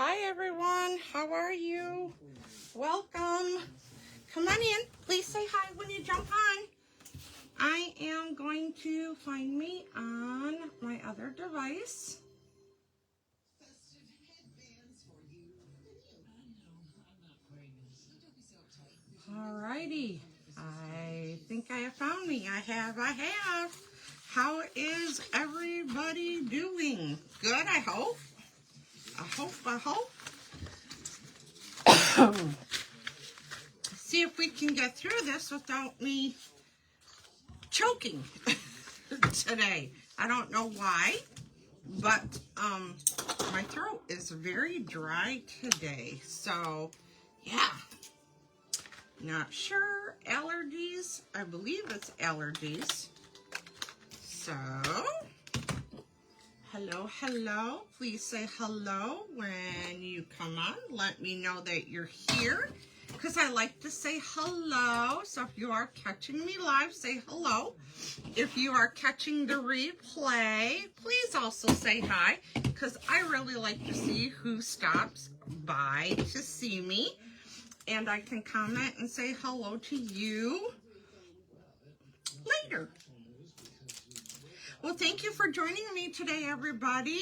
Hi everyone, how are you? Welcome. Come on in. Please say hi when you jump on. I am going to find me on my other device. Alrighty. I think I have found me. I have. How is everybody doing? Good, I hope. I hope. See if we can get through this without me choking today. I don't know why, but my throat is very dry today. So, yeah. Not sure. Allergies. I believe it's allergies. So, hello. Please say hello when you come on. Let me know that you're here, because I like to say hello. So if you are catching me live, say hello. If you are catching the replay, please also say hi, because I really like to see who stops by to see me. And I can comment and say hello to you later. Well, thank you for joining me today, everybody.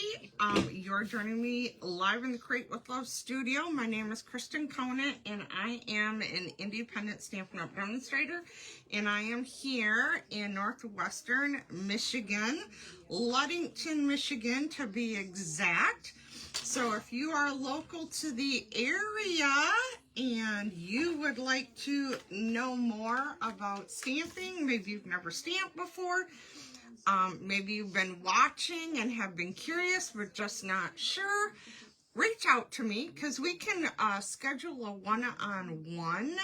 You're joining me live in the Create with Love studio. My name is Kristen Conant, and I am an independent Stampin' Up! Demonstrator, and I am here in northwestern Michigan, Ludington, Michigan, to be exact. So if you are local to the area and you would like to know more about stamping, maybe you've never stamped before, maybe you've been watching and have been curious but just not sure, reach out to me, because we can schedule a one-on-one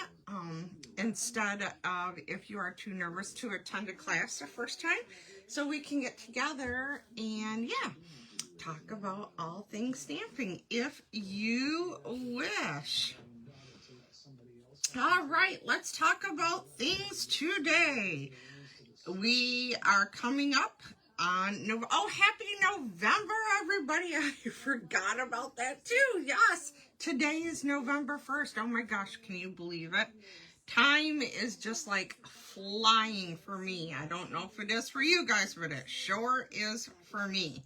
instead of if you are too nervous to attend a class the first time. So we can get together and, yeah, talk about all things stamping if you wish. All right, let's talk about things today. We are coming up on happy November, everybody. I forgot about that too. Yes, today is November 1st. Oh my gosh, can you believe it? Time is just like flying for me. I don't know if it is for you guys, but it sure is for me.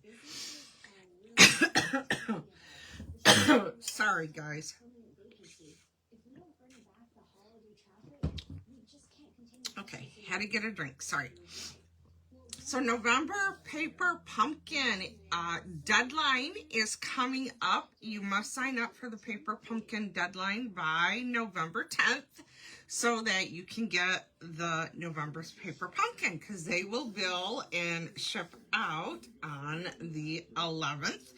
Sorry, guys. Okay, had to get a drink. Sorry. So November Paper Pumpkin deadline is coming up. You must sign up for the Paper Pumpkin deadline by November 10th so that you can get the November's Paper Pumpkin, because they will bill and ship out on the 11th.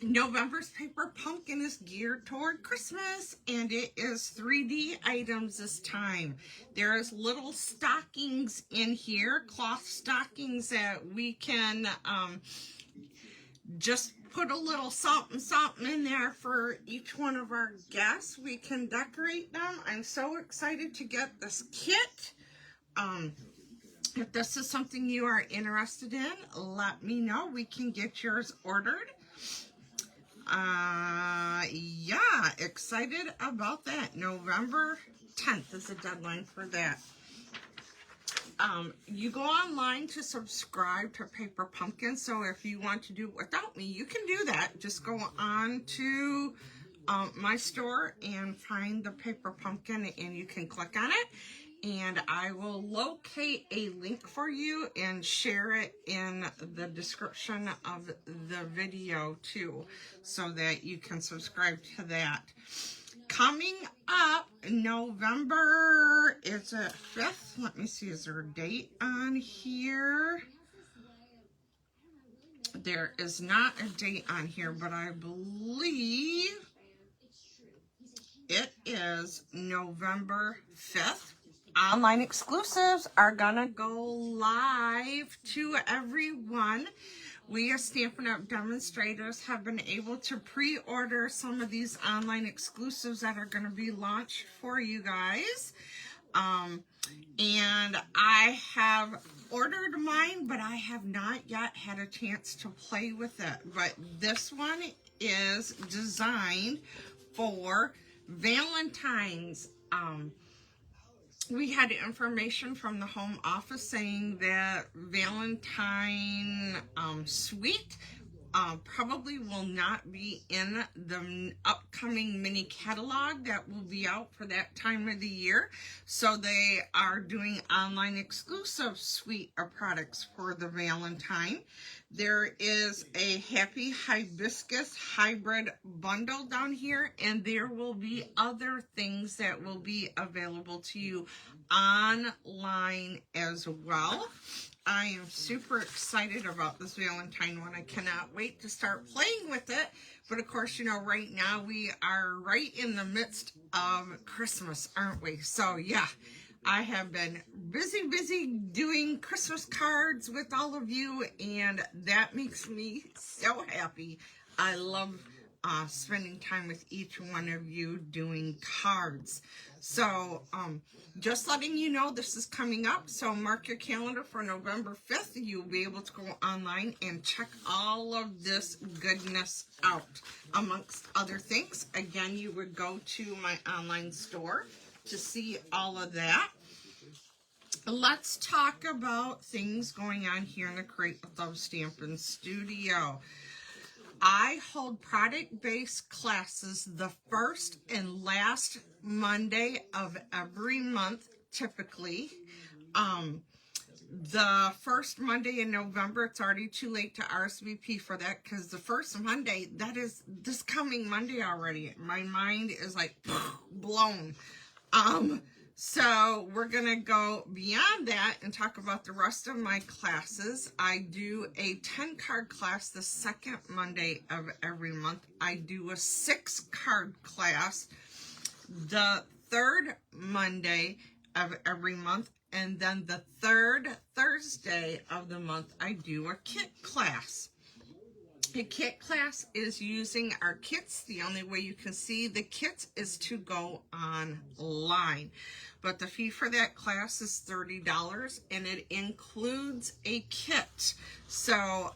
November's Paper Pumpkin is geared toward Christmas, and it is 3D items this time. There's little stockings in here, cloth stockings that we can just put a little something in there for each one of our guests. We can decorate them. I'm so excited to get this kit. If this is something you are interested in, let me know. We can get yours ordered. Yeah, excited about that. November 10th is the deadline for that. You go online to subscribe to Paper Pumpkin, so if you want to do it without me, you can do that. Just go on to my store and find the Paper Pumpkin, and you can click on it, and I will locate a link for you and share it in the description of the video too, so that you can subscribe to that. Coming up November, is it 5th? Let me see, is there a date on here? There is not a date on here, but I believe it is November 5th. Online exclusives are gonna go live to everyone. We as Stampin' Up! Demonstrators have been able to pre-order some of these online exclusives that are gonna be launched for you guys. And I have ordered mine, but I have not yet had a chance to play with it. But this one is designed for Valentine's. We had information from the home office saying that Valentine suite probably will not be in the upcoming mini catalog that will be out for that time of the year. So they are doing online exclusive suite of products for the Valentine. There is a Happy Hibiscus hybrid bundle down here, and there will be other things that will be available to you online as well. I am super excited about this Valentine one. I cannot wait to start playing with it. But of course, you know, right now we are right in the midst of Christmas, aren't we? So yeah, I have been busy doing Christmas cards with all of you, and that makes me so happy. I love spending time with each one of you doing cards. So just letting you know this is coming up, so mark your calendar for November 5th. You'll be able to go online and check all of this goodness out. Amongst other things, again, you would go to my online store to see all of that. Let's talk about things going on here in the Crate with Love Stampin' Studio. I hold product-based classes the first and last Monday of every month, typically. The first Monday in November, it's already too late to RSVP for that, because the first Monday, that is this coming Monday already. My mind is like blown. So we're going to go beyond that and talk about the rest of my classes. I do a 10-card class the second Monday of every month. I do a 6-card class the third Monday of every month. And then the third Thursday of the month, I do a kit class. A kit class is using our kits. The only way you can see the kits is to go online. But the fee for that class is $30, and it includes a kit. So,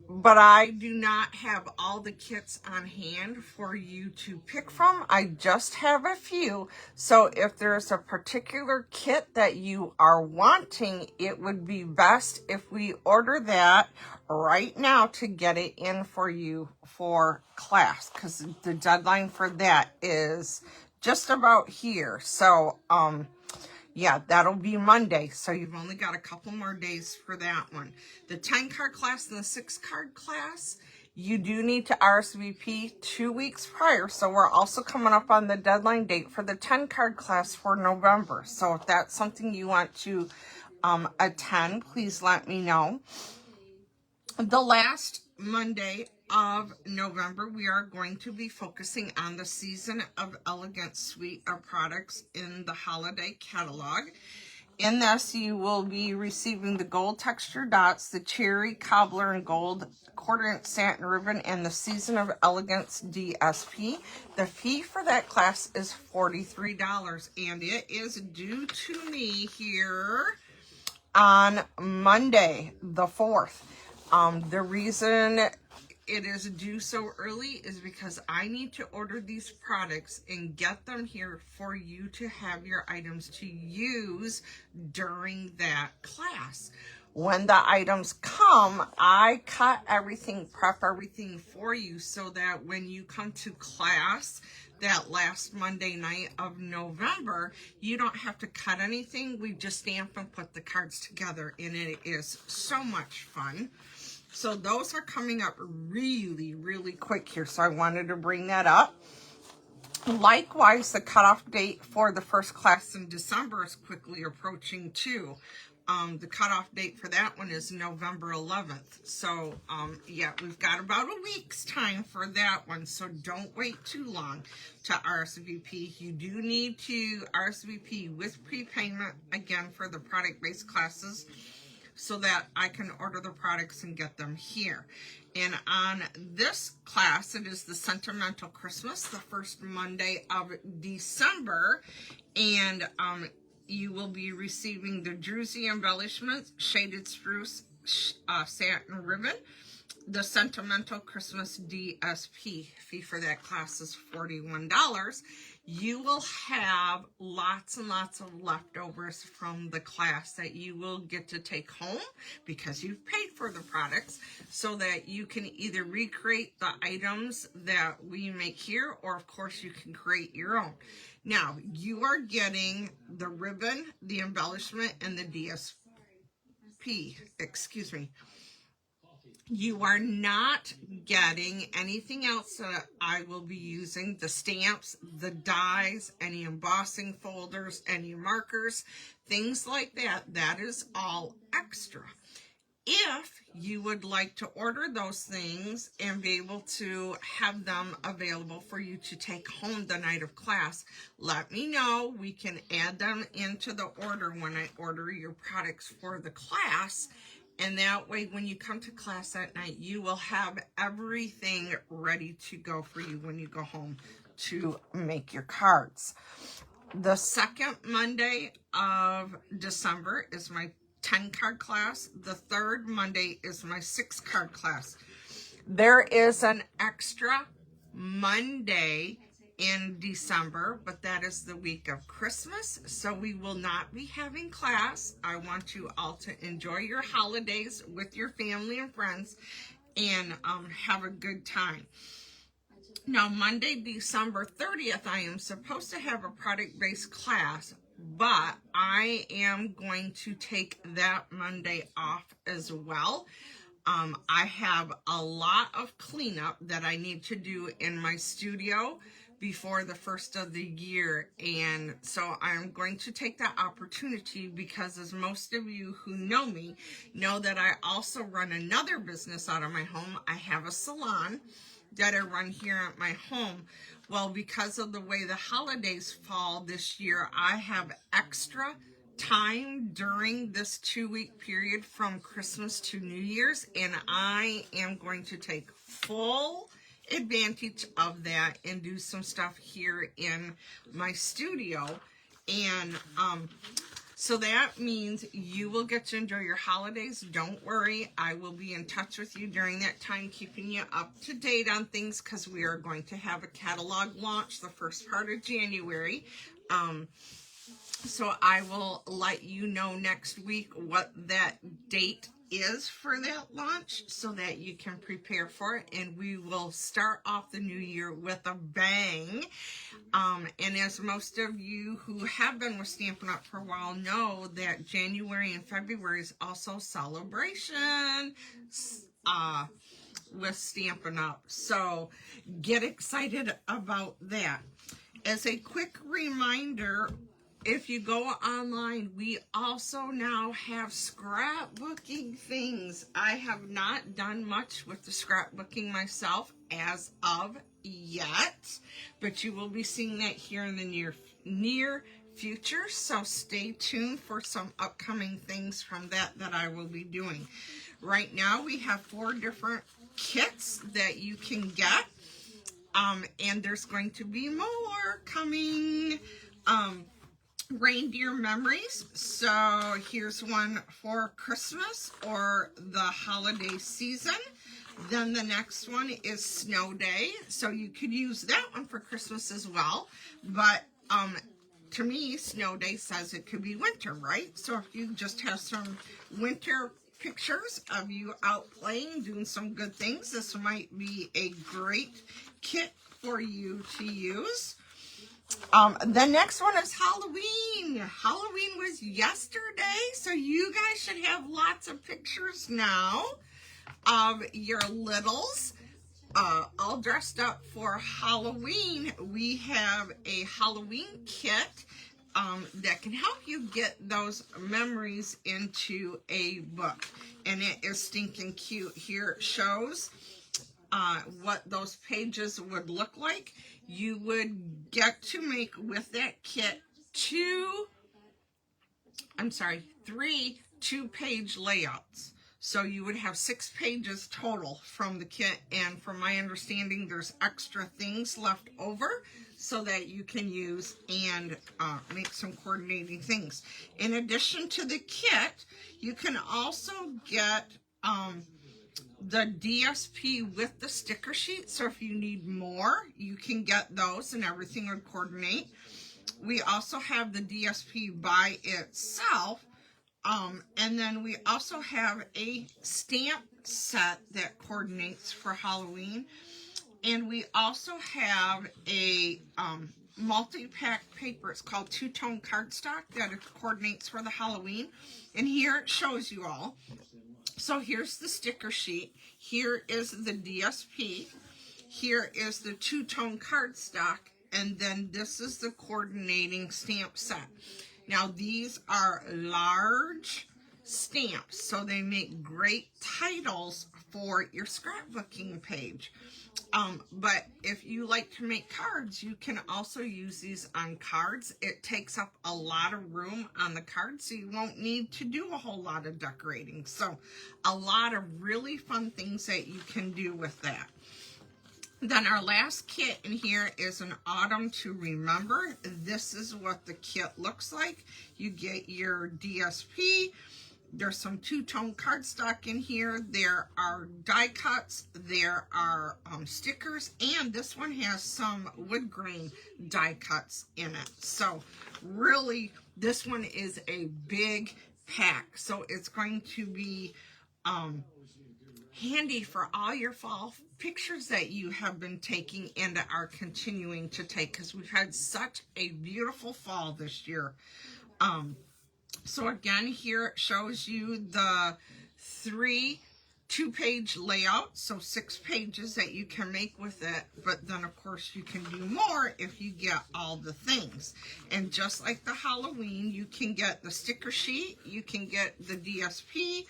but I do not have all the kits on hand for you to pick from. I just have a few. So if there's a particular kit that you are wanting, it would be best if we order that right now to get it in for you for class, because the deadline for that is just about here. So, yeah, that'll be Monday. So you've only got a couple more days for that one. The 10-card class and the 6-card class, you do need to RSVP 2 weeks prior. So we're also coming up on the deadline date for the 10-card class for November. So if that's something you want to attend, please let me know. The last Monday of November, we are going to be focusing on the Season of Elegance suite of products in the holiday catalog. In this, you will be receiving the gold texture dots, the cherry, cobbler, and gold quarter-inch satin ribbon, and the Season of Elegance DSP. The fee for that class is $43, and it is due to me here on Monday, the 4th. The reason it is due so early is because I need to order these products and get them here for you to have your items to use during that class. When the items come, I cut everything, prep everything for you, so that when you come to class that last Monday night of November, you don't have to cut anything. We just stamp and put the cards together, and it is so much fun. So those are coming up really quick here. So I wanted to bring that up. Likewise, the cutoff date for the first class in December is quickly approaching too. The cutoff date for that one is November 11th. So, yeah, we've got about a week's time for that one. So don't wait too long to RSVP. You do need to RSVP with prepayment, again, for the product-based classes, so that I can order the products and get them here. And on this class, it is the Sentimental Christmas, the first Monday of December. And you will be receiving the Druzy Embellishments Shaded Spruce Satin Ribbon. The Sentimental Christmas DSP fee for that class is $41. You will have lots and lots of leftovers from the class that you will get to take home because you've paid for the products, so that you can either recreate the items that we make here, or of course you can create your own. Now, you are getting the ribbon, the embellishment, and the DSP, excuse me. You are not getting anything else that I will be using. The stamps, the dies, any embossing folders, any markers, things like that. That is all extra. If you would like to order those things and be able to have them available for you to take home the night of class, let me know. We can add them into the order when I order your products for the class. And that way, when you come to class that night, you will have everything ready to go for you when you go home to make your cards. The second Monday of December is my 10-card class. The third Monday is my 6-card class. There is an extra Monday in December, but that is the week of Christmas, so we will not be having class. I want you all to enjoy your holidays with your family and friends and have a good time. Now, Monday, December 30th, I am supposed to have a product-based class, but I am going to take that Monday off as well. I have a lot of cleanup that I need to do in my studio before the first of the year, and so I'm going to take that opportunity, because as most of you who know me know that I also run another business out of my home. I have a salon that I run here at my home. Well, because of the way the holidays fall this year, I have extra time during this 2-week period from Christmas to New Year's, and I am going to take full advantage of that and do some stuff here in my studio. And so that means you will get to enjoy your holidays. Don't worry, I will be in touch with you during that time, keeping you up to date on things, because we are going to have a catalog launch the first part of January. So I will let you know next week what that date is for that launch, so that you can prepare for it, and we will start off the new year with a bang. And as most of you who have been with Stampin' Up! For a while know, that January and February is also celebration with Stampin' Up! So get excited about that. As a quick reminder, if you go online, we also now have scrapbooking things. I have not done much with the scrapbooking myself as of yet, but you will be seeing that here in the near future, so stay tuned for some upcoming things from that I will be doing. Right now, we have 4 different kits that you can get, and there's going to be more coming. Reindeer memories. So here's one for Christmas or the holiday season. Then the next one is Snow Day. So you could use that one for Christmas as well. But to me, Snow Day says it could be winter, right? So if you just have some winter pictures of you out playing, doing some good things, this might be a great kit for you to use. The next one is Halloween. Halloween was yesterday, so you guys should have lots of pictures now of your littles all dressed up for Halloween. We have a Halloween kit that can help you get those memories into a book, and it is stinking cute. Here it shows what those pages would look like. You would get to make with that kit 3 2-page layouts. So you would have 6 pages total from the kit, and from my understanding, there's extra things left over so that you can use and make some coordinating things. In addition to the kit, you can also get the DSP with the sticker sheet. So if you need more, you can get those and everything would coordinate. We also have the DSP by itself. And then we also have a stamp set that coordinates for Halloween. And we also have a multi-pack paper. It's called two-tone cardstock that coordinates for the Halloween. And here it shows you all. So here's the sticker sheet. Here is the DSP. Here is the two-tone cardstock. And then this is the coordinating stamp set. Now these are large stamps, so they make great titles for your scrapbooking page. But if you like to make cards, you can also use these on cards. It takes up a lot of room on the card, so you won't need to do a whole lot of decorating. So a lot of really fun things that you can do with that. Then our last kit in here is an Autumn to Remember. This is what the kit looks like. You get your DSP. There's some two-tone cardstock in here. There are die cuts. There are stickers. And this one has some wood grain die cuts in it. So really, this one is a big pack. So it's going to be handy for all your fall pictures that you have been taking and are continuing to take, because we've had such a beautiful fall this year. So again, here it shows you the 3 2-page layout, so 6 pages that you can make with it, but then of course you can do more if you get all the things. And just like the Halloween, you can get the sticker sheet, you can get the DSP,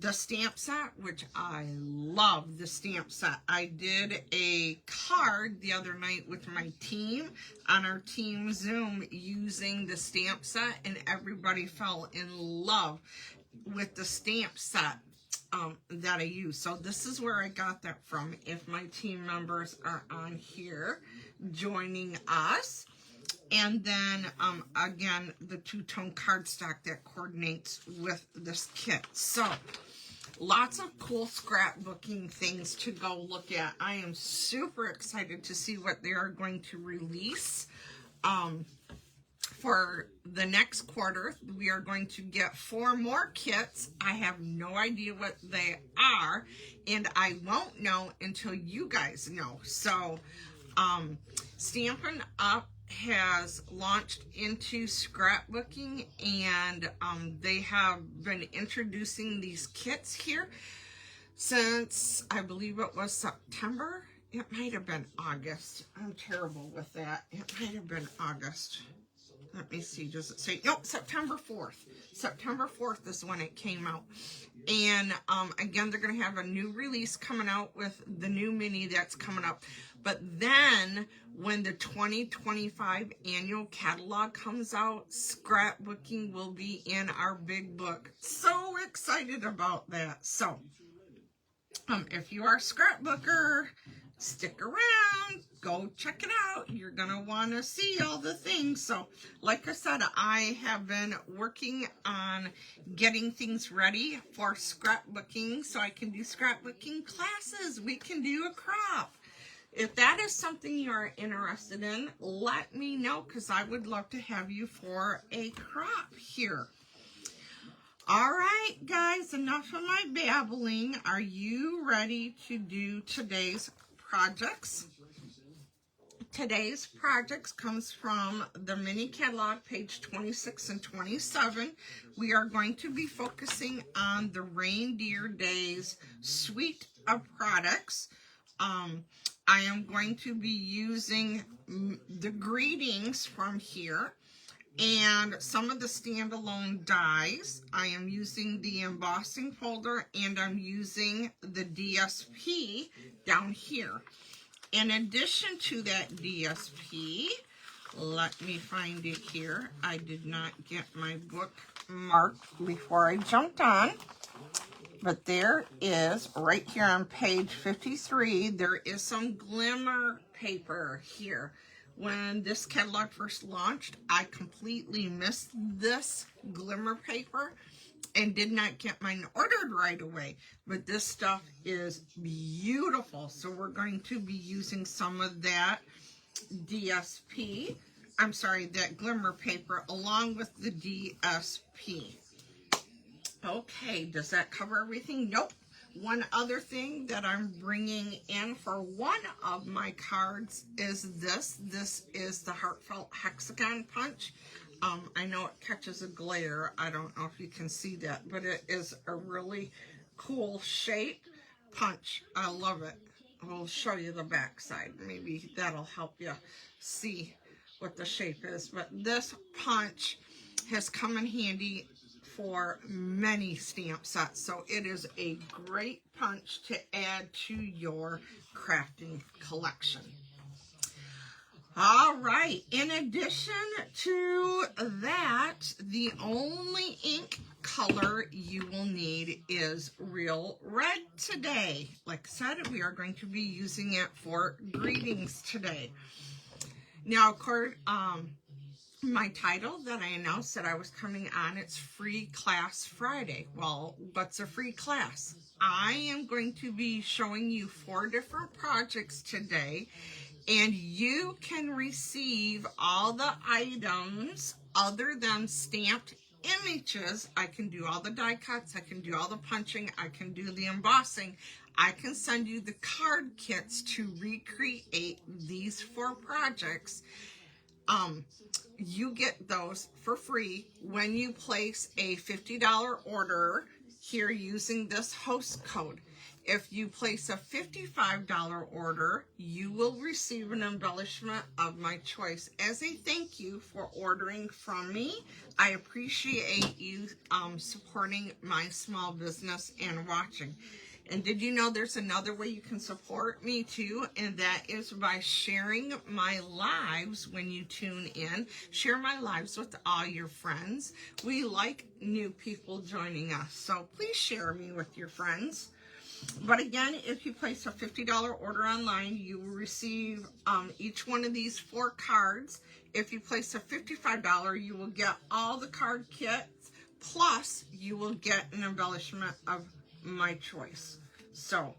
the stamp set, which I love the stamp set. I did a card the other night with my team on our team Zoom using the stamp set, and everybody fell in love with the stamp set that I use. So this is where I got that from, if my team members are on here joining us. And then, again, the two-tone cardstock that coordinates with this kit. So, lots of cool scrapbooking things to go look at. I am super excited to see what they are going to release for the next quarter. We are going to get 4 more kits. I have no idea what they are, and I won't know until you guys know. So, Stampin' Up! Has launched into scrapbooking, and they have been introducing these kits here since, I believe it was September. It might have been August. I'm terrible with that. It might have been August. Let me see. Does it say? Nope, September 4th. September 4th is when it came out. And again, they're going to have a new release coming out with the new mini that's coming up. But then when the 2025 annual catalog comes out, scrapbooking will be in our big book. So excited about that. So if you are a scrapbooker, stick around, go check it out. You're going to want to see all the things. So like I said, I have been working on getting things ready for scrapbooking so I can do scrapbooking classes. We can do a crop. If that is something you're interested in, let me know, because I would love to have you for a crop here. All right, guys, enough of my babbling. Are you ready to do today's projects? Today's projects comes from the mini catalog, page 26 and 27. We are going to be focusing on the Reindeer Days suite of products. I am going to be using the greetings from here and some of the standalone dies. I am using the embossing folder, and I'm using the DSP down here. In addition to that DSP, let me find it here. I did not get my book marked before I jumped on. But there is, right here on page 53, there is some glimmer paper here. When this catalog first launched, I completely missed this glimmer paper and did not get mine ordered right away. But this stuff is beautiful. So we're going to be using some of that DSP. I'm sorry, that glimmer paper along with the DSP. Okay, does that cover everything? Nope. One other thing that I'm bringing in for one of my cards is this. This is the Heartfelt Hexagon Punch. I know it catches a glare. I don't know if you can see that, but it is a really cool shape punch. I love it. I'll show you the back side. Maybe that'll help you see what the shape is. But this punch has come in handy for many stamp sets, so it is a great punch to add to your crafting collection. All right, in addition to that, the only ink color you will need is Real Red today. Like I said, we are going to be using it for greetings today. Now, of course, my title that I announced that I was coming on, it's Free Class Friday. Well, what's a free class? I am going to be showing you 4 different projects today, and you can receive all the items other than stamped images. I can do all the die cuts, I can do all the punching, I can do the embossing. I can send you the card kits to recreate these 4 projects. You get those for free when you place a $50 order here using this host code. If you place a $55 order, you will receive an embellishment of my choice as a thank you for ordering from me. I appreciate you supporting my small business and watching. And did you know there's another way you can support me too? And that is by sharing my lives when you tune in. Share my lives with all your friends. We like new people joining us, so please share me with your friends. But again, if you place a $50 order online, you will receive each one of these 4 cards. If you place a $55, you will get all the card kits, plus you will get an embellishment of my choice. So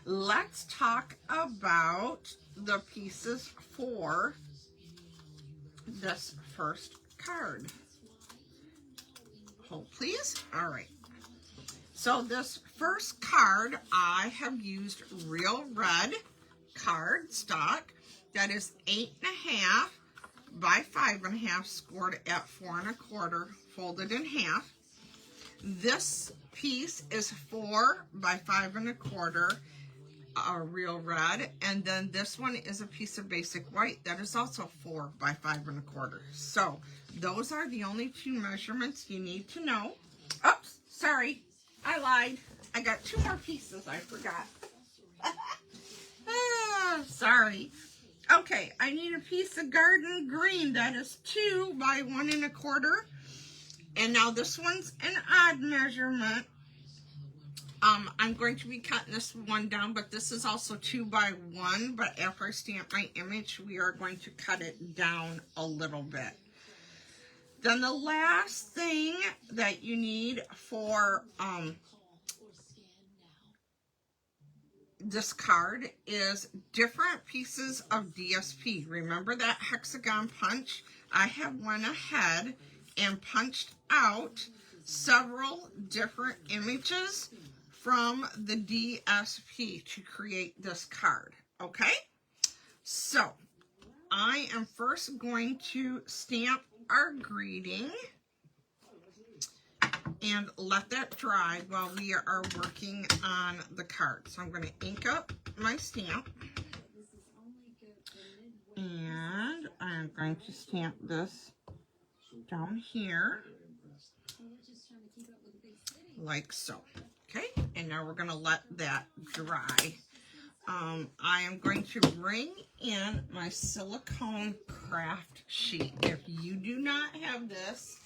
let's talk about the pieces for this first card. Hold please. All right. So this first card, I have used Real Red card stock. That is 8.5 by 5.5, scored at 4 1/4, folded in half. This piece is 4 by 5 1/4, Real Red, and then this one is a piece of basic white that is also 4 by 5 1/4. So those are the only 2 measurements you need to know. Oops, sorry, I lied. I got 2 more pieces I forgot. Sorry. Okay, I need a piece of garden green that is 2 by 1 1/4. And now this one's an odd measurement. I'm going to be cutting this one down, but this is also 2 by 1. But after I stamp my image, we are going to cut it down a little bit. Then the last thing that you need for this card is different pieces of DSP. Remember that hexagon punch? I have went ahead and punched out several different images from the DSP to create this card. Okay, so I am first going to stamp our greeting and let that dry while we are working on the card. So I'm going to ink up my stamp, and I'm going to stamp this down here like so. Okay, and now we're going to let that dry. I am going to bring in my silicone craft sheet. If you do not have this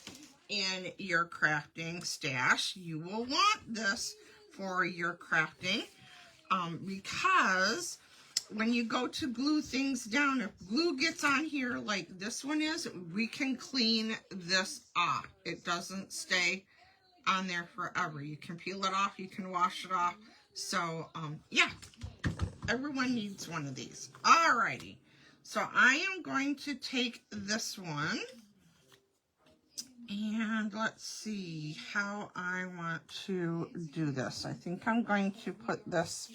in your crafting stash, you will want this for your crafting, because when you go to glue things down, if glue gets on here like this one is, we can clean this off. It doesn't stay on there forever. You can peel it off, you can wash it off. So yeah, everyone needs one of these. Alrighty, so I am going to take this one, and let's see how I want to do this. I think I'm going to put this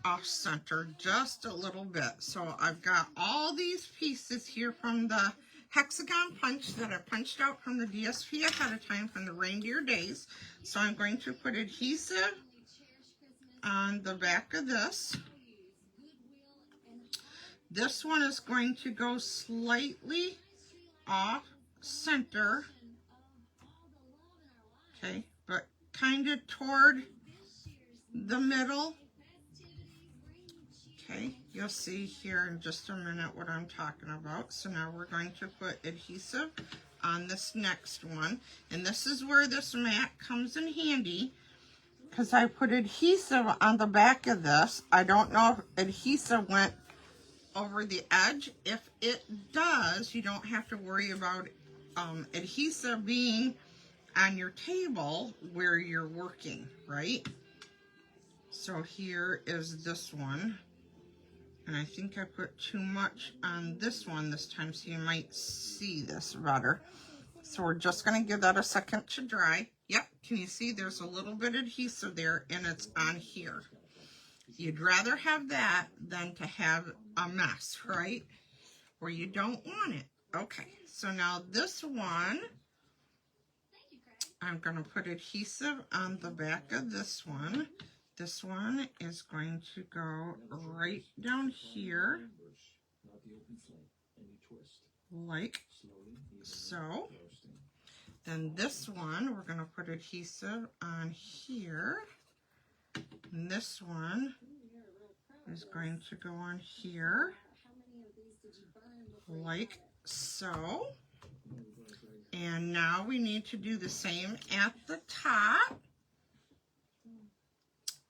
off center just a little bit. So I've got all these pieces here from the hexagon punch that I punched out from the DSP ahead of time from the reindeer days. So I'm going to put adhesive on the back of this. This one is going to go slightly off center, okay, but kind of toward the middle. Okay, you'll see here in just a minute what I'm talking about. So now we're going to put adhesive on this next one. And this is where this mat comes in handy, because I put adhesive on the back of this. I don't know if adhesive went over the edge. If it does, you don't have to worry about adhesive being on your table where you're working, right? So here is this one. And I think I put too much on this one this time, so you might see this better. So we're just going to give that a second to dry. Yep, can you see there's a little bit of adhesive there, and it's on here. You'd rather have that than to have a mess, right? Where you don't want it. Okay, so now this one, I'm going to put adhesive on the back of this one. This one is going to go right down here, like so. Then this one, we're going to put adhesive on here. And this one is going to go on here, like so. And now we need to do the same at the top.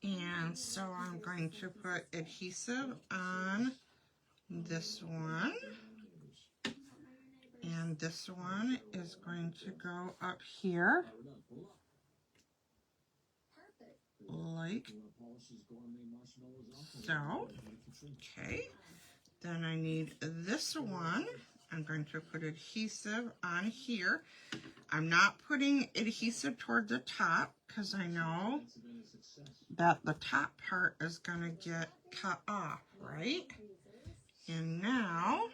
And so I'm going to put adhesive on this one. And this one is going to go up here, like so. Okay. Then I need this one. I'm going to put adhesive on here. I'm not putting adhesive toward the top because I know that the top part is going to get cut off, right? And now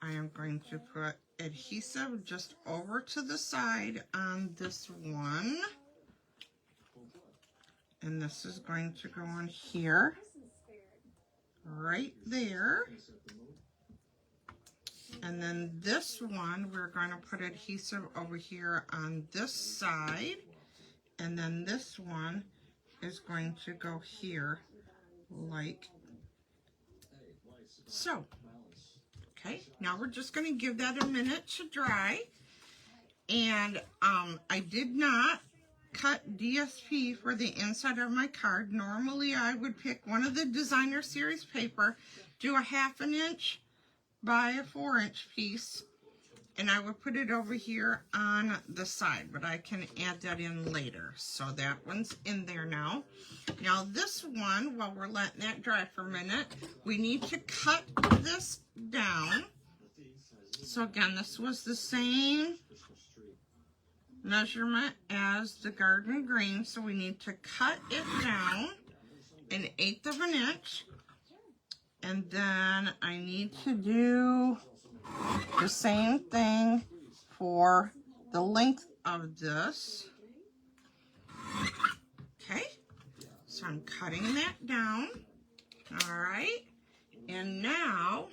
I am going to put adhesive just over to the side on this one. And this is going to go on here, right there. And then this one, we're going to put adhesive over here on this side. And then this one is going to go here, like so. Okay, now we're just going to give that a minute to dry. And I did not cut DSP for the inside of my card. Normally I would pick one of the designer series paper, do a 1/2 inch by a 4-inch piece, and I would put it over here on the side, but I can add that in later. So that one's in there now. Now this one, while we're letting that dry for a minute, we need to cut this down. So again, this was the same measurement as the garden green, so we need to cut it down 1/8 of an inch. And then I need to do the same thing for the length of this. Okay, so I'm cutting that down. All right, and now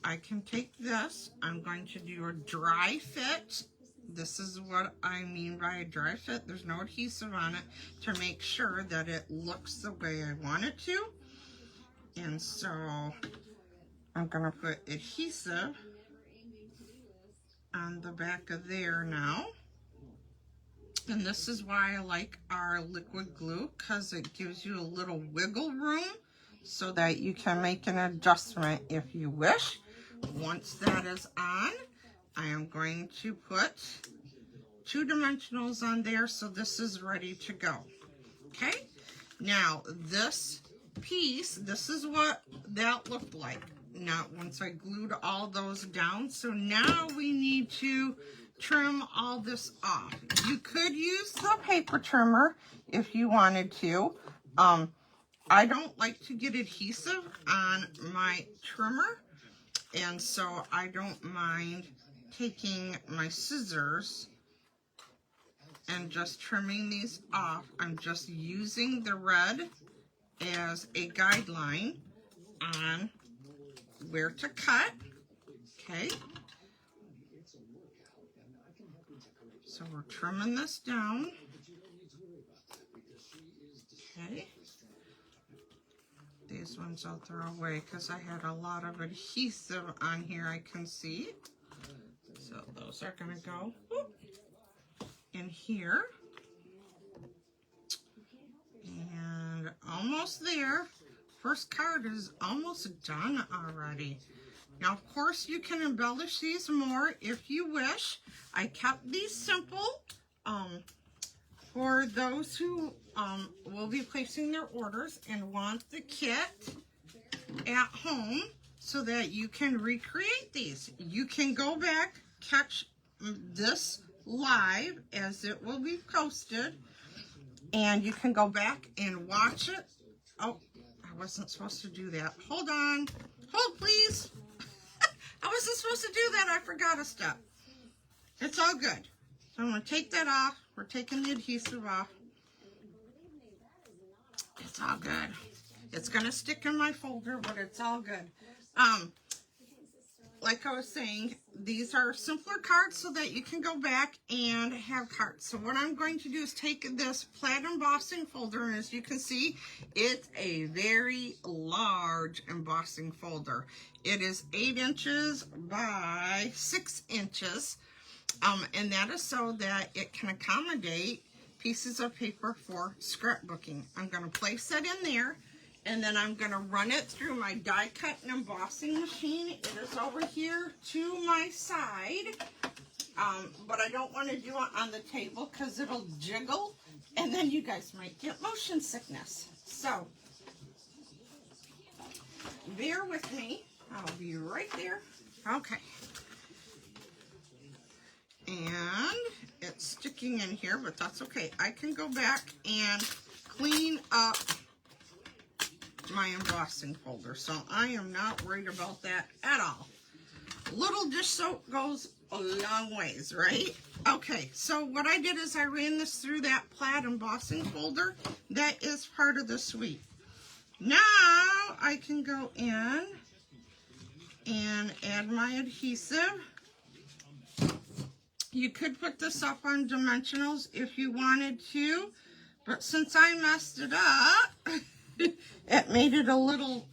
I can take this. I'm going to do a dry fit. This is what I mean by a dry fit. There's no adhesive on it, to make sure that it looks the way I want it to. And so I'm going to put adhesive on the back of there now. And this is why I like our liquid glue, because it gives you a little wiggle room so that you can make an adjustment if you wish. Once that is on, I am going to put 2 dimensionals on there, so this is ready to go. Okay, now this piece, this is what that looked like. Now, once I glued all those down, so now we need to trim all this off. You could use the paper trimmer if you wanted to. I don't like to get adhesive on my trimmer, and so I don't mind taking my scissors and just trimming these off. I'm just using the red as a guideline on where to cut. Okay, so we're trimming this down. Okay, these ones I'll throw away because I had a lot of adhesive on here, I can see. So those are going to go in here. And almost there. First card is almost done already. Now, of course, you can embellish these more if you wish. I kept these simple for those who will be placing their orders and want the kit at home so that you can recreate these. You can go back, catch this live as it will be posted, and you can go back and watch it. Oh, I wasn't supposed to do that. Hold on. Hold, please. I wasn't supposed to do that. I forgot a step. It's all good. So I'm going to take that off. We're taking the adhesive off. It's all good. It's going to stick in my folder, but it's all good. Like I was saying, these are simpler cards so that you can go back and have cards. So what I'm going to do is take this plaid embossing folder, and as you can see, it's a very large embossing folder. It is 8 inches by 6 inches, and that is so that it can accommodate pieces of paper for scrapbooking. I'm going to place that in there. And then I'm going to run it through my die cut and embossing machine. It is over here to my side. But I don't want to do it on the table because it'll jiggle. And then you guys might get motion sickness. So, bear with me. I'll be right there. Okay. And it's sticking in here, but that's okay. I can go back and clean up my embossing folder, so I am not worried about that at all. Little dish soap goes a long ways, right? Okay, so what I did is I ran this through that plaid embossing folder that is part of the suite. Now I can go in and add my adhesive. You could put this up on dimensionals if you wanted to, but since I messed it up, it made it a little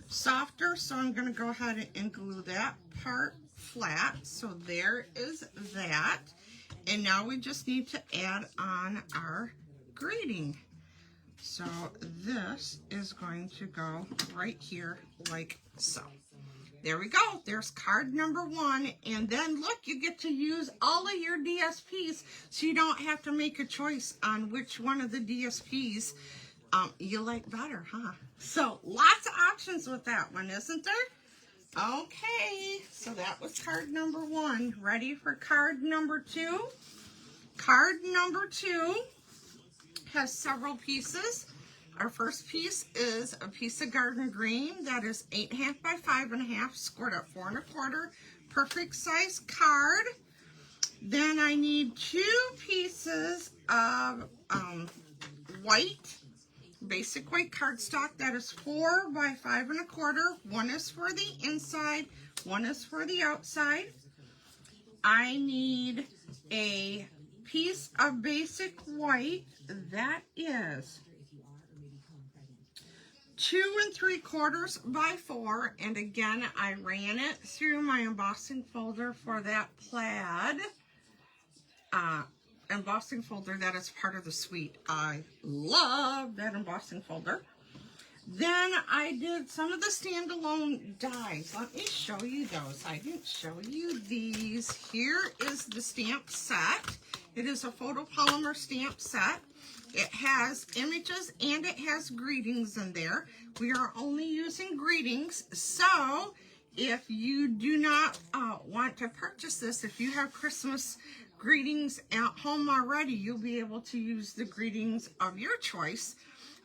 softer, so I'm going to go ahead and glue that part flat. So there is that. And now we just need to add on our grading. So this is going to go right here like so. There we go. There's card number 1. And then look, you get to use all of your DSPs, so you don't have to make a choice on which one of the DSPs you like better, huh? So lots of options with that one, isn't there? Okay, so that was card number 1. Ready for card number 2? Card number 2 has several pieces. Our first piece is a piece of garden green that is 8.5 by 5.5, scored at 4 1/4, perfect size card. Then I need 2 pieces of white, basic white cardstock that is 4 by 5 1/4. One is for the inside, one is for the outside. I need a piece of basic white that is 2 3/4 by 4, and again I ran it through my embossing folder for that plaid embossing folder that is part of the suite. I love that embossing folder. Then I did some of the standalone dies. Let me show you those. I didn't show you these. Here is the stamp set. It is a photopolymer stamp set. It has images and it has greetings in there. We are only using greetings, so if you do not want to purchase this, if you have Christmas greetings at home already, you'll be able to use the greetings of your choice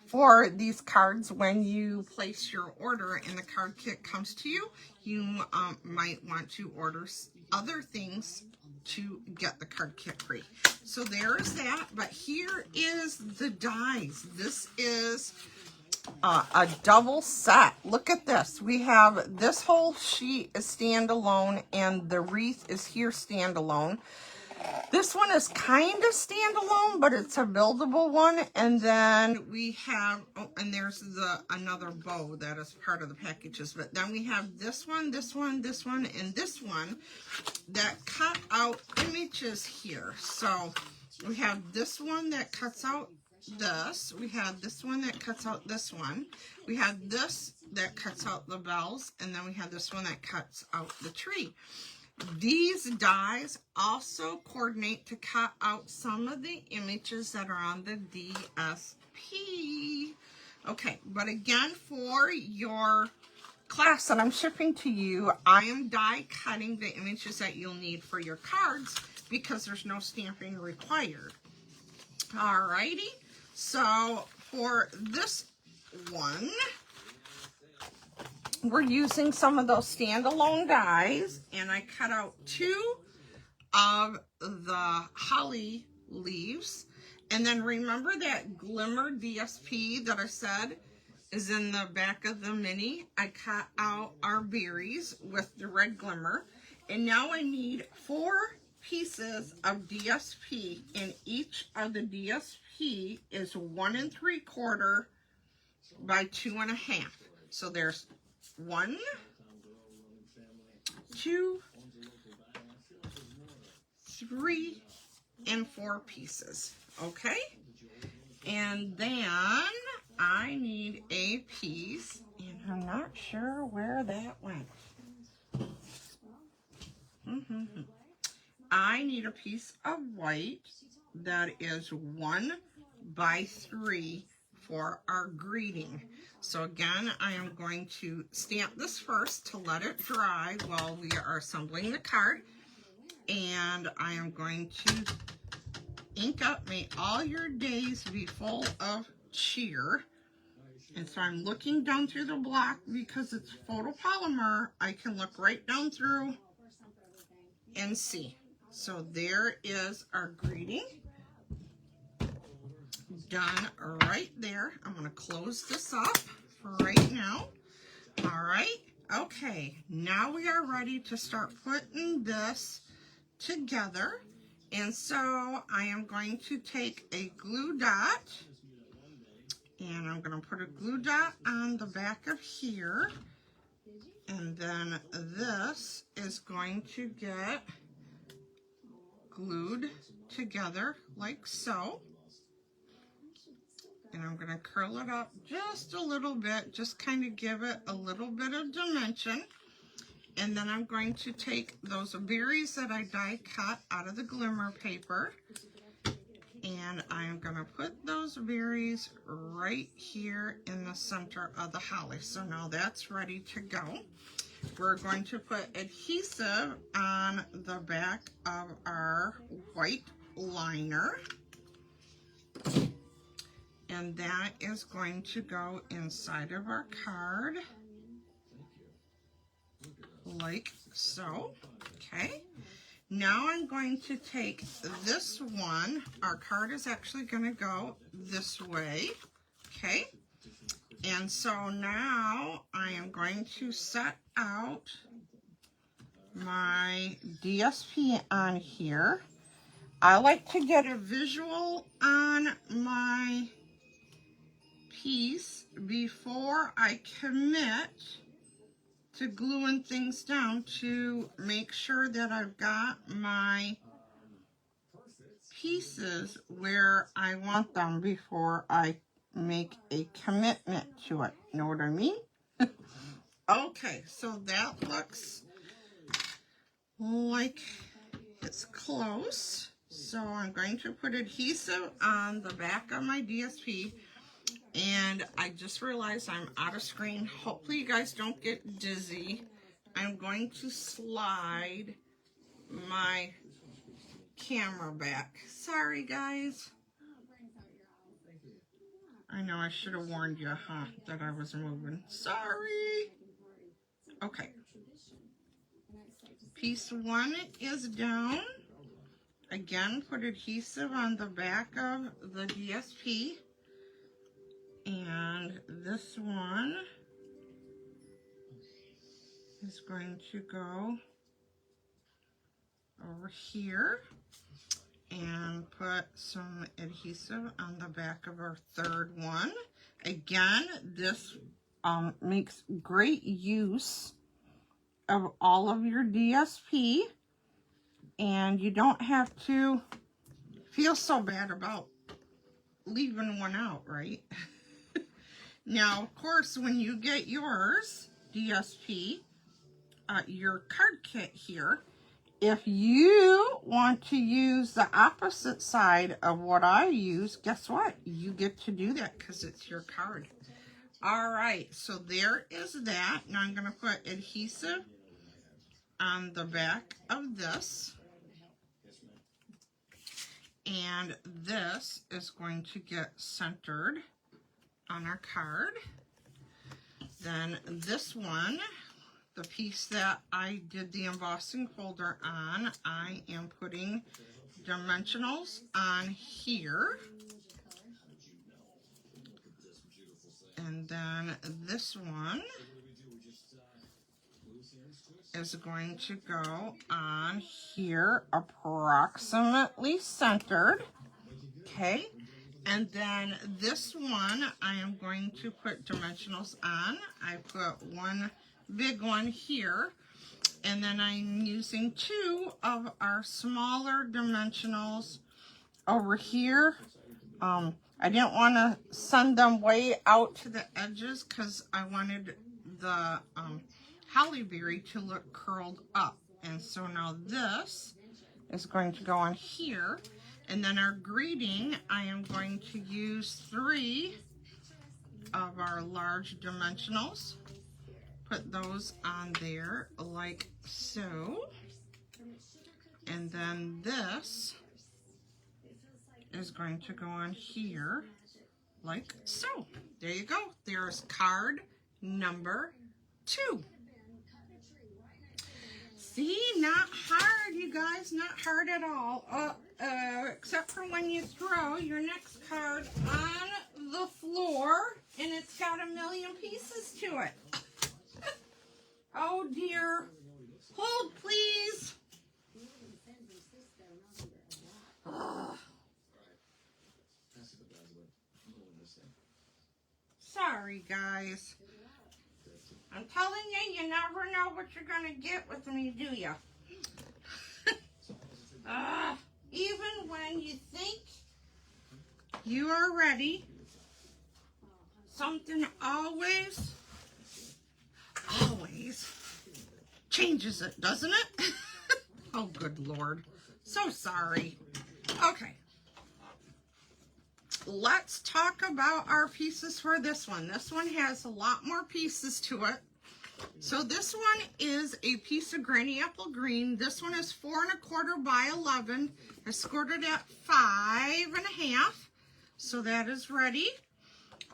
for these cards when you place your order and the card kit comes to you. You might want to order other things to get the card kit free. So there is that, but here is the dies. This is a double set. Look at this. We have this whole sheet is standalone and the wreath is here standalone. This one is kind of standalone, but it's a buildable one. And then we have, oh, and there's another bow that is part of the packages. But then we have this one, this one, this one, and this one that cut out images here. So we have this one that cuts out this. We have this one that cuts out this one. We have this that cuts out the bells. And then we have this one that cuts out the tree. These dies also coordinate to cut out some of the images that are on the DSP. Okay, but again, for your class that I'm shipping to you, I am die cutting the images that you'll need for your cards because there's no stamping required. Alrighty, so for this one, we're using some of those standalone dies, and I cut out 2 of the holly leaves. And then remember that glimmer DSP that I said is in the back of the mini? I cut out our berries with the red glimmer. And now I need 4 pieces of DSP, and each of the DSP is 1 3/4 by 2 1/2. So there's 1, 2, 3, and 4 pieces. Okay, and then I need a piece, and I'm not sure where that went. I need a piece of white that is 1 by 3 for our greeting. So again, I am going to stamp this first to let it dry while we are assembling the card. And I am going to ink up, may all your days be full of cheer. And so I'm looking down through the block because it's photopolymer. I can look right down through and see. So there is our greeting. Done right there. I'm going to close this up for right now. All right. Okay. Now we are ready to start putting this together. And so I am going to take a glue dot, and I'm going to put a glue dot on the back of here. And then this is going to get glued together like so. And I'm going to curl it up just a little bit, just kind of give it a little bit of dimension. And then I'm going to take those berries that I die cut out of the glimmer paper, and I'm going to put those berries right here in the center of the holly. So now that's ready to go. We're going to put adhesive on the back of our white liner. And that is going to go inside of our card, like so. Okay. Now I'm going to take this one. Our card is actually going to go this way. Okay. And so now I am going to set out my DSP on here. I like to get a visual on my piece before I commit to gluing things down to make sure that I've got my pieces where I want them before I make a commitment to it. Know what I mean? Okay, so that looks like it's close. So I'm going to put adhesive on the back of my DSP. And I just realized I'm out of screen. Hopefully you guys don't get dizzy. I'm going to slide my camera back. Sorry, guys. I know I should have warned you, huh, that I was moving. Sorry. Okay. Piece 1 is down. Again, put adhesive on the back of the DSP. And this one is going to go over here and put some adhesive on the back of our third one. Again, this makes great use of all of your DSP, and you don't have to feel so bad about leaving one out, right? Now, of course, when you get yours, DSP, your card kit here, if you want to use the opposite side of what I use, guess what? You get to do that because it's your card. All right, so there is that. Now I'm going to put adhesive on the back of this. And this is going to get centered on our card. Then this one, the piece that I did the embossing folder on, I am putting dimensionals on here. And then this one is going to go on here, approximately centered. Okay. And then this one, I am going to put dimensionals on. I put one big one here. And then I'm using 2 of our smaller dimensionals over here. I didn't want to send them way out to the edges because I wanted the holly berry to look curled up. And so now this is going to go on here. And then our greeting, I am going to use 3 of our large dimensionals. Put those on there like so. And then this is going to go on here like so. There you go. There's card number 2. See, not hard, you guys, not hard at all. Except for when you throw your next card on the floor and it's got a million pieces to it. Oh dear. Hold, please. Ugh. Sorry, guys. I'm telling you, you never know what you're going to get with me, do you? Even when you think you are ready, something always changes it, doesn't it? Oh, good Lord. So sorry. Okay. Let's talk about our pieces for this one. This one has a lot more pieces to it. So this one is a piece of granny apple green. This one is 4 1/4 by 11. I scored it at 5 1/2. So that is ready.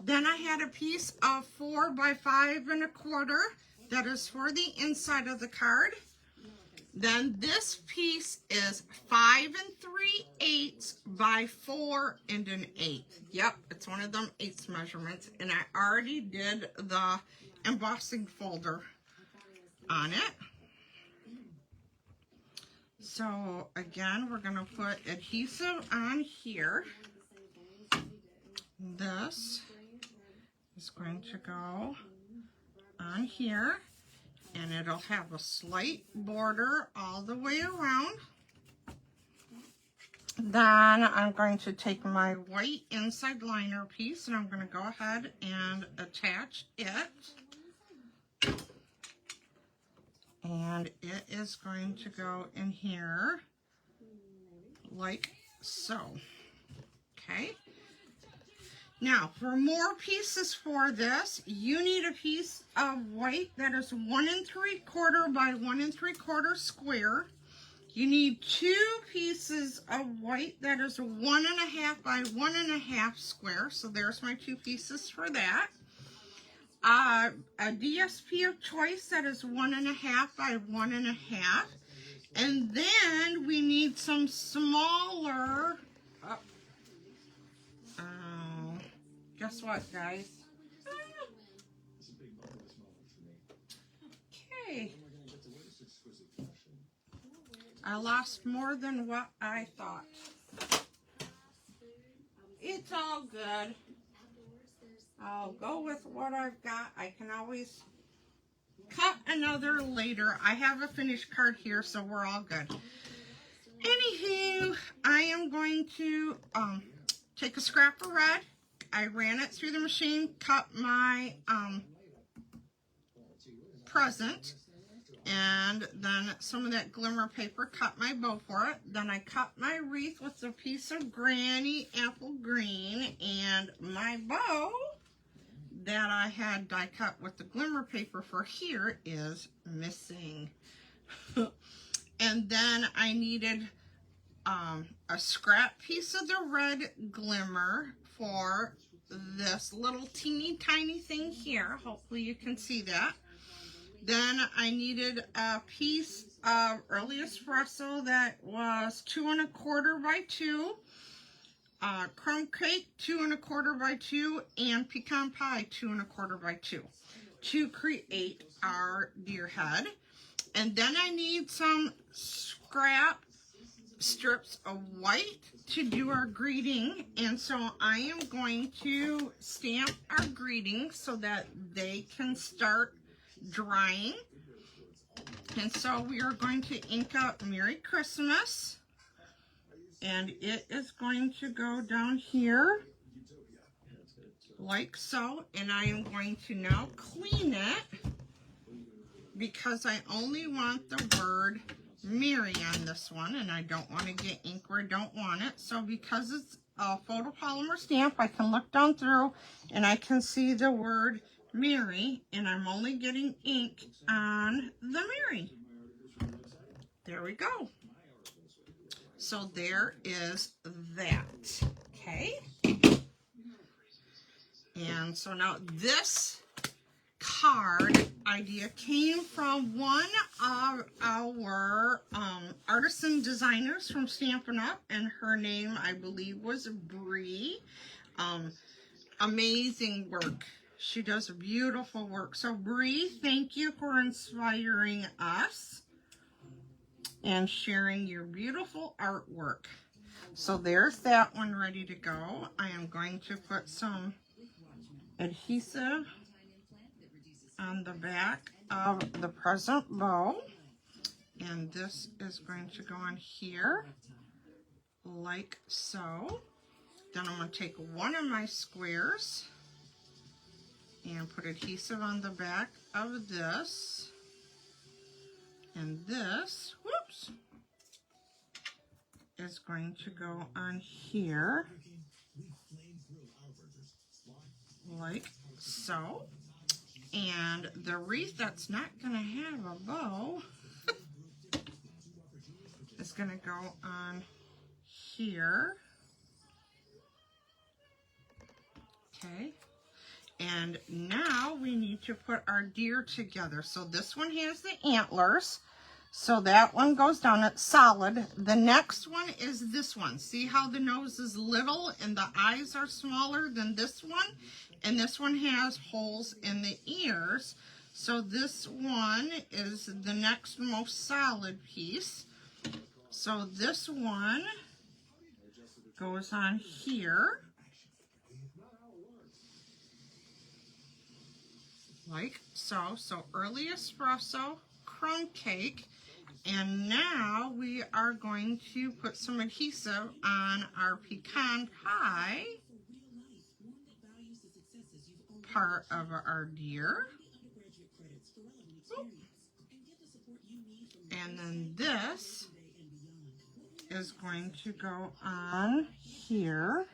Then I had a piece of 4 by 5 1/4. That is for the inside of the card. Then this piece is 5 3/8 by 4 1/8. Yep, it's one of them 1/8 measurements. And I already did the embossing folder on it. So again, we're going to put adhesive on here. This is going to go on here. And it'll have a slight border all the way around. Then I'm going to take my white inside liner piece and I'm going to go ahead and attach it. And it is going to go in here like so. Okay. Now, for more pieces for this, you need a piece of white that is 1 3/4 by 1 3/4 square. You need 2 pieces of white that is 1 1/2 by 1 1/2 square. So there's my 2 pieces for that. A DSP of choice that is 1 1/2 by 1 1/2. And then we need some smaller, guess what, guys? Okay. I lost more than what I thought. It's all good. I'll go with what I've got. I can always cut another later. I have a finished card here, so we're all good. Anywho, I am going to take a scrap of red. I ran it through the machine, cut my present, and then some of that glimmer paper, cut my bow for it. Then I cut my wreath with a piece of Granny Apple Green, and my bow that I had die cut with the glimmer paper for here is missing. And then I needed a scrap piece of the red glimmer for this little teeny tiny thing here. Hopefully you can see that. Then I needed a piece of early espresso that was 2 1/4 by 2. Crumb cake 2 1/4 by 2, and pecan pie 2 1/4 by 2 to create our deer head. And then I need some scrap strips of white to do our greeting, and so I am going to stamp our greeting so that they can start drying. And so we are going to ink up Merry Christmas, and it is going to go down here like so. And I am going to now clean it because I only want the word Merry on this one, and I don't want to get ink where I don't want it. So because it's a photopolymer stamp, I can look down through and I can see the word Merry, and I'm only getting ink on the Merry. There we go. So there is that. Okay. And so now this card idea came from one of our artisan designers from Stampin' Up, and her name, I believe, was Bree. Amazing work. She does beautiful work. So Bree, thank you for inspiring us and sharing your beautiful artwork. So there's that one ready to go. I am going to put some adhesive on the back of the present bow, and this is going to go on here like so. Then I'm going to take one of my squares and put adhesive on the back of this, and this, whoops, is going to go on here like so. And the wreath that's not going to have a bow is going to go on here. Okay. And now we need to put our deer together. So this one has the antlers. So that one goes down, it's solid. The next one is this one. See how the nose is little and the eyes are smaller than this one? And this one has holes in the ears. So this one is the next most solid piece. So this one goes on here. Like so. So early espresso, crumb cake, And now we are going to put some adhesive on our pecan pie part of our deer. And then this is going to go on here.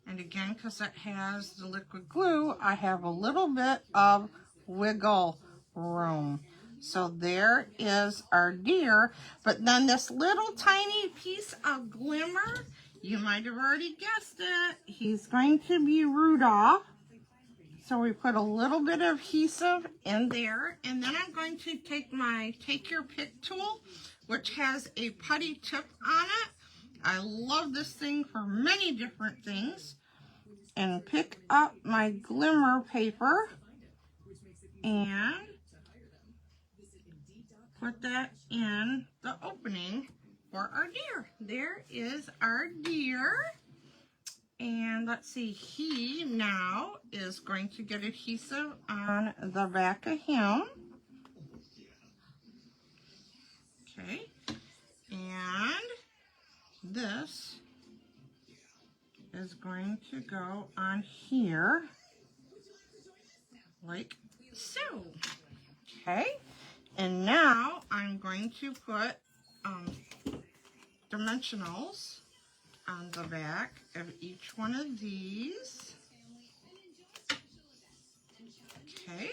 And again, because it has the liquid glue, I have a little bit of wiggle room. So there is our deer. But then this little tiny piece of glimmer, you might have already guessed it, he's going to be Rudolph. So we put a little bit of adhesive in there, and then I'm going to take my Take Your Pick tool, which has a putty tip on it. I love this thing for many different things. And pick up my glimmer paper and put that in the opening for our deer. There is our deer. And let's see, he now is going to get adhesive on the back of him. Okay. And this is going to go on here like so. Okay. And now I'm going to put dimensionals on the back of each one of these. Okay.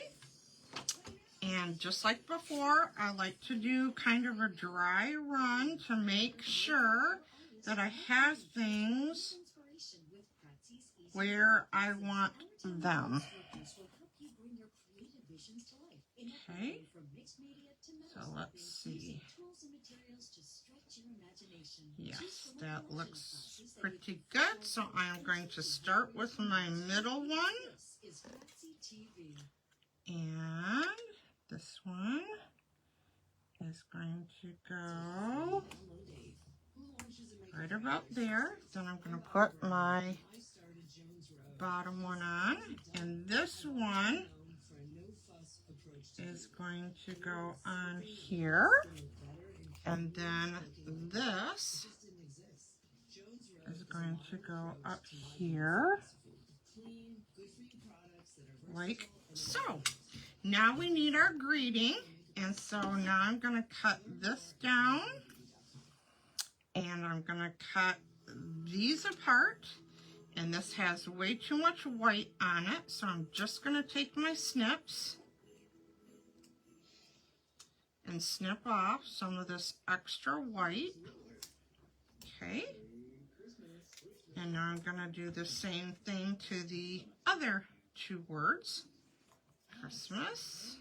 And just like before, I like to do kind of a dry run to make sure that I have things where I want them. Okay, so let's see. Yes, that looks pretty good. So I'm going to start with my middle one. And this one is going to go right about there. Then I'm going to put my bottom one on. And this one is going to go on here. And then this is going to go up here, like so. Now we need our greeting, and so now I'm going to cut this down, and I'm going to cut these apart, and this has way too much white on it, so I'm just going to take my snips and snip off some of this extra white. Okay. And now I'm going to do the same thing to the other two words. Christmas.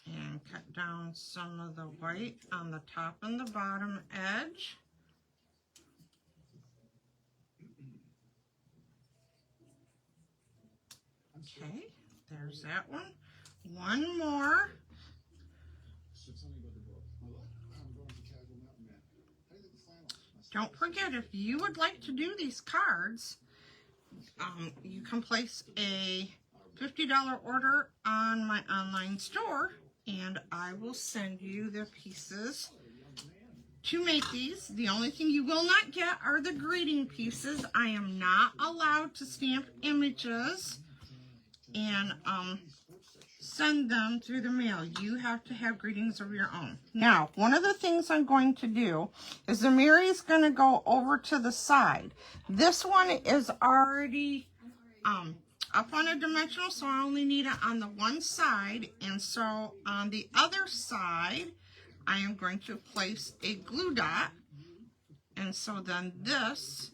And cut down some of the white on the top and the bottom edge. Okay, there's that one. One more. Don't forget, if you would like to do these cards, you can place a $50 order on my online store, and I will send you the pieces to make these. The only thing you will not get are the greeting pieces. I am not allowed to stamp images and send them through the mail. You have to have greetings of your own. Now, one of the things I'm going to do is the Mary's going to go over to the side. This one is already up on a dimensional, so I only need it on the one side. And so on the other side, I am going to place a glue dot. And so then this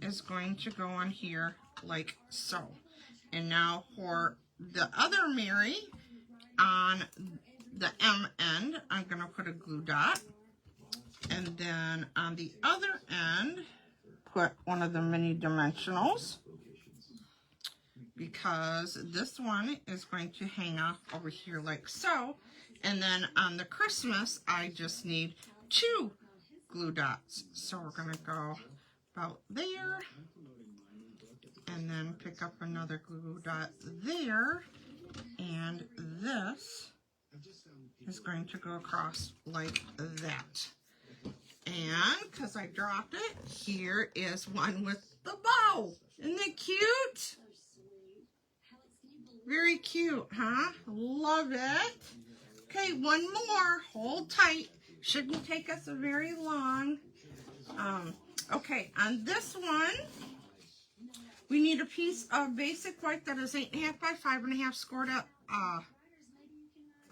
is going to go on here like so. And now for the other Mary, on the M end, I'm going to put a glue dot. And then on the other end, put one of the mini dimensionals, because this one is going to hang off over here like so. And then on the Christmas, I just need 2 glue dots. So we're going to go about there, and then pick up another glue dot there, And this is going to go across like that. And because I dropped it, here is one with the bow. Isn't it cute? Very cute, huh? Love it. Okay, one more. Hold tight. Shouldn't take us a very long. Okay, on this one, we need a piece of basic white that is 8.5 by 5.5, scored at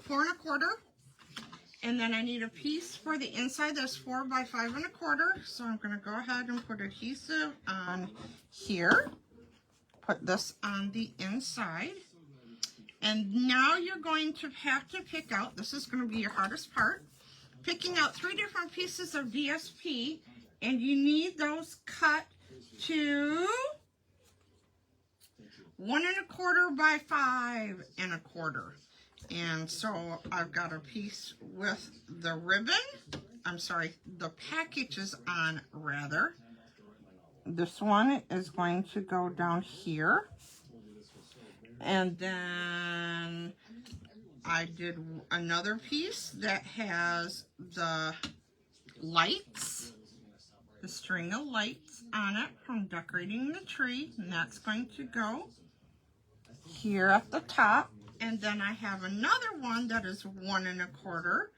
4 1/4. And then I need a piece for the inside that's 4 by 5 1/4. So I'm going to go ahead and put adhesive on here. Put this on the inside. And now you're going to have to pick out, this is going to be your hardest part, picking out 3 different pieces of DSP. And you need those cut to 1 1/4 by 5 1/4. And so I've got a piece with the ribbon, I'm sorry, the package is on rather. This one is going to go down here. And then I did another piece that has the lights, the string of lights on it from decorating the tree. And that's going to go here at the top. And then I have another one that is 1 1/4,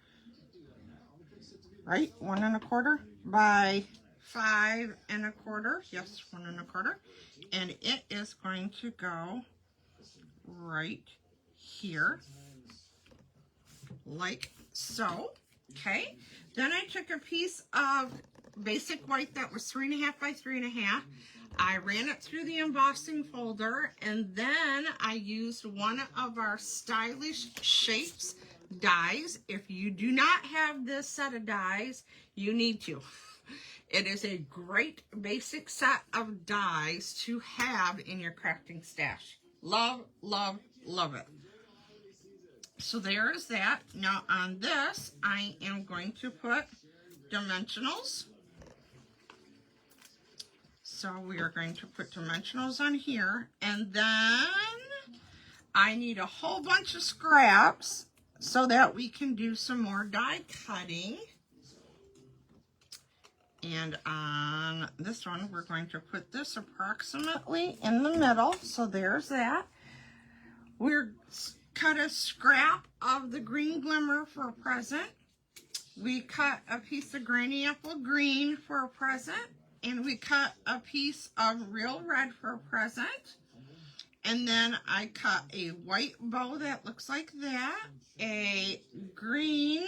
right? 1 1/4 by 5 1/4. Yes, 1 1/4. And it is going to go right here, like so. Okay. Then I took a piece of basic white that was 3.5 by 3.5. I ran it through the embossing folder, and then I used one of our Stylish Shapes dies. If you do not have this set of dies, you need to. It is a great basic set of dies to have in your crafting stash. Love, love, love it. So there is that. Now on this, I am going to put dimensionals. So we are going to put dimensionals on here, and then I need a whole bunch of scraps so that we can do some more die cutting. And on this one, we're going to put this approximately in the middle. So there's that. We're cut a scrap of the green glimmer for a present. We cut a piece of granny apple green for a present. And we cut a piece of real red for a present. And then I cut a white bow that looks like that. A green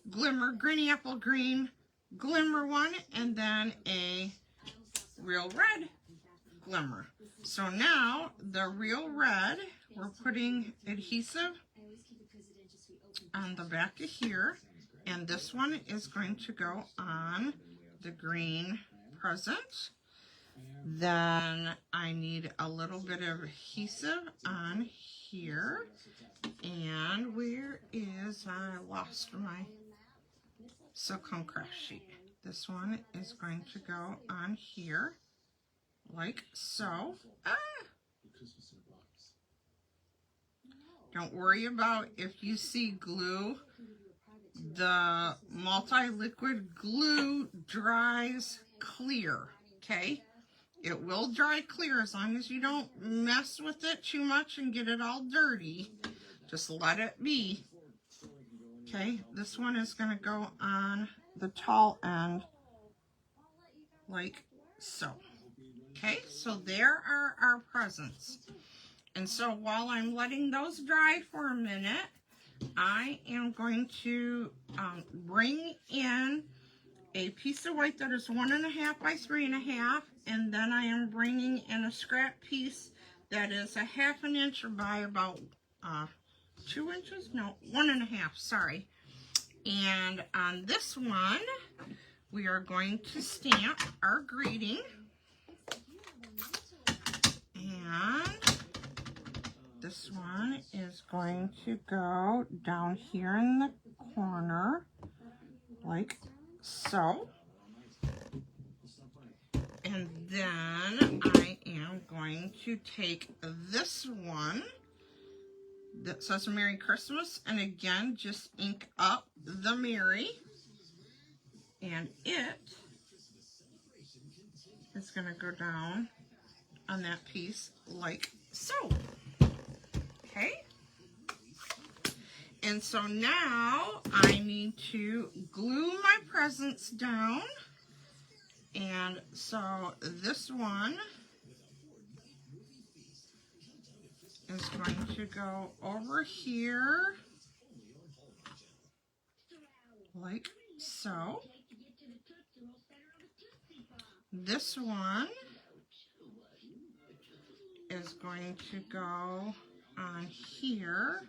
glimmer, granny apple green glimmer one. And then a real red glimmer. So now the real red, we're putting adhesive on the back of here. And this one is going to go on the green present. Then I need a little bit of adhesive on here. And where is, I lost my silicone craft sheet. This one is going to go on here, like so. Don't worry about if you see glue. The multi-liquid glue dries clear, okay? It will dry clear as long as you don't mess with it too much and get it all dirty. Just let it be. Okay, this one is going to go on the tall end like so. Okay, so there are our presents. And so while I'm letting those dry for a minute, I am going to bring in a piece of white that is 1 1/2 by 3.5, and then I am bringing in a scrap piece that is 1/2 inch by about 2 inches, no, 1 1/2, sorry. And on this one, we are going to stamp our greeting, and this one is going to go down here in the corner, like so. And then I am going to take this one that says Merry Christmas, and again, just ink up the Merry, and it is going to go down on that piece like so. Okay? And so now I need to glue my presents down. And so this one is going to go over here like so. This one is going to go on here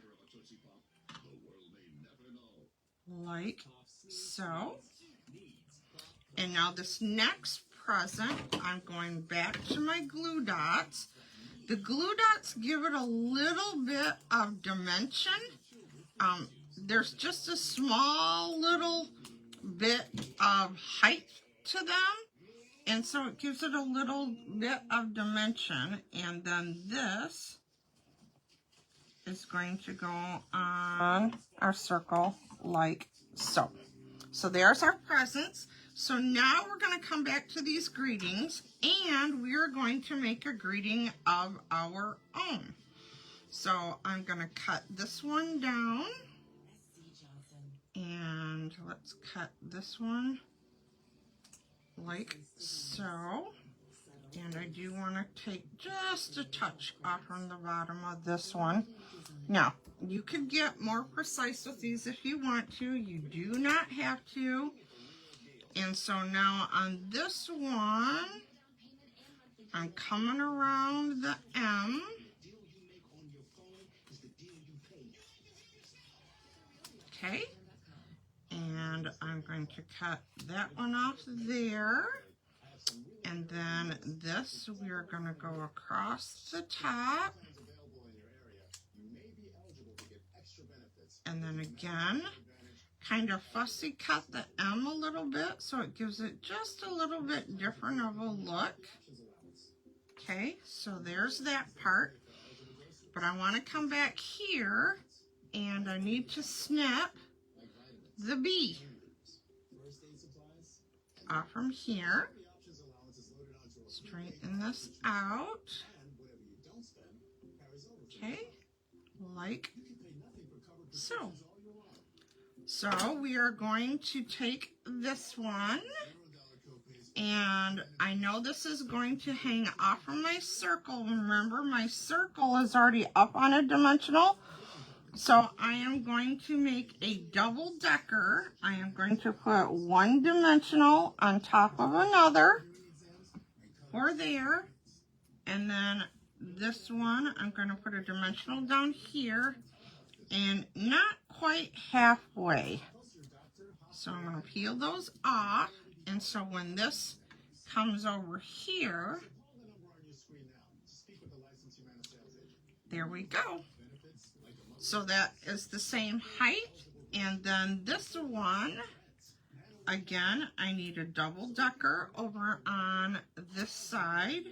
like so. And now this next present, I'm going back to my glue dots. The glue dots give it a little bit of dimension. There's just a small little bit of height to them, and so it gives it a little bit of dimension. And then this is going to go on our circle like so. So there's our presents. So now we're going to come back to these greetings, and we are going to make a greeting of our own. So I'm going to cut this one down, and let's cut this one like so. And I do want to take just a touch off from the bottom of this one. Now, you could get more precise with these if you want to. You do not have to. And so now on this one, I'm coming around the M. Okay. And I'm going to cut that one off there. And then this, we're going to go across the top. And then again, kind of fussy cut the M a little bit so it gives it just a little bit different of a look. Okay, so there's that part. But I want to come back here, and I need to snip the B off from here. Straighten this out. Okay, like so. So we are going to take this one, and I know this is going to hang off from my circle. Remember, my circle is already up on a dimensional. So I am going to make a double decker. I am going to put one dimensional on top of another, or there, and then this one, I'm going to put a dimensional down here, and not quite halfway. So I'm going to peel those off, and so when this comes over here, there we go. So that is the same height. And then this one, again, I need a double decker over on this side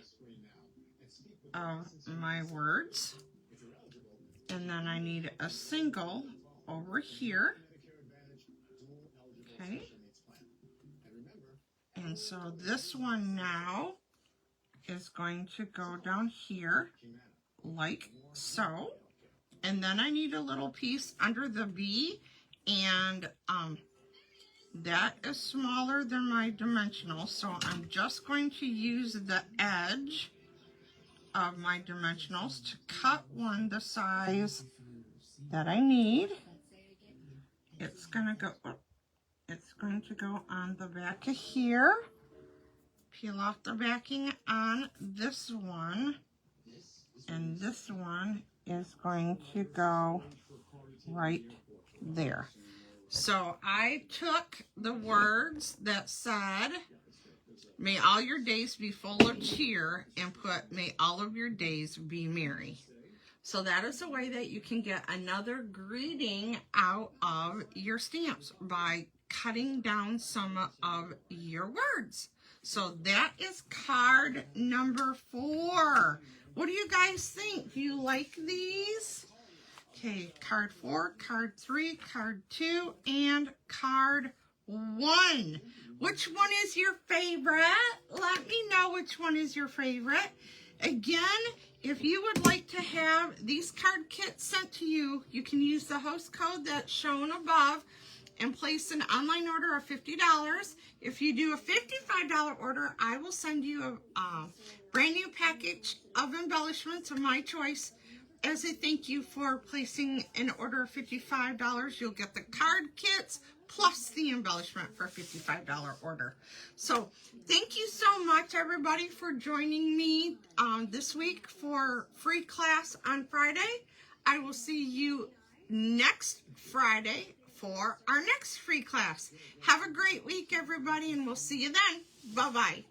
of my words. And then I need a single over here. Okay. And so this one now is going to go down here like so. And then I need a little piece under the B, and that is smaller than my dimensional, so I'm just going to use the edge of my dimensionals to cut one the size that I need. It's going to go on the back of here. Peel off the backing on this one, and this one is going to go right there. So I took the words that said, "May all your days be full of cheer," and put, "May all of your days be merry." So that is a way that you can get another greeting out of your stamps, by cutting down some of your words. So that is card number 4. What do you guys think? Do you like these? Okay, card 4, card 3, card 2, and card 1. Which one is your favorite? Let me know which one is your favorite. Again, if you would like to have these card kits sent to you, you can use the host code that's shown above and place an online order of $50. If you do a $55 order, I will send you a brand new package of embellishments of my choice. As a thank you for placing an order of $55, you'll get the card kits plus the embellishment for a $55 order. So thank you so much, everybody, for joining me this week for free class on Friday. I will see you next Friday for our next free class. Have a great week, everybody, and we'll see you then. Bye-bye.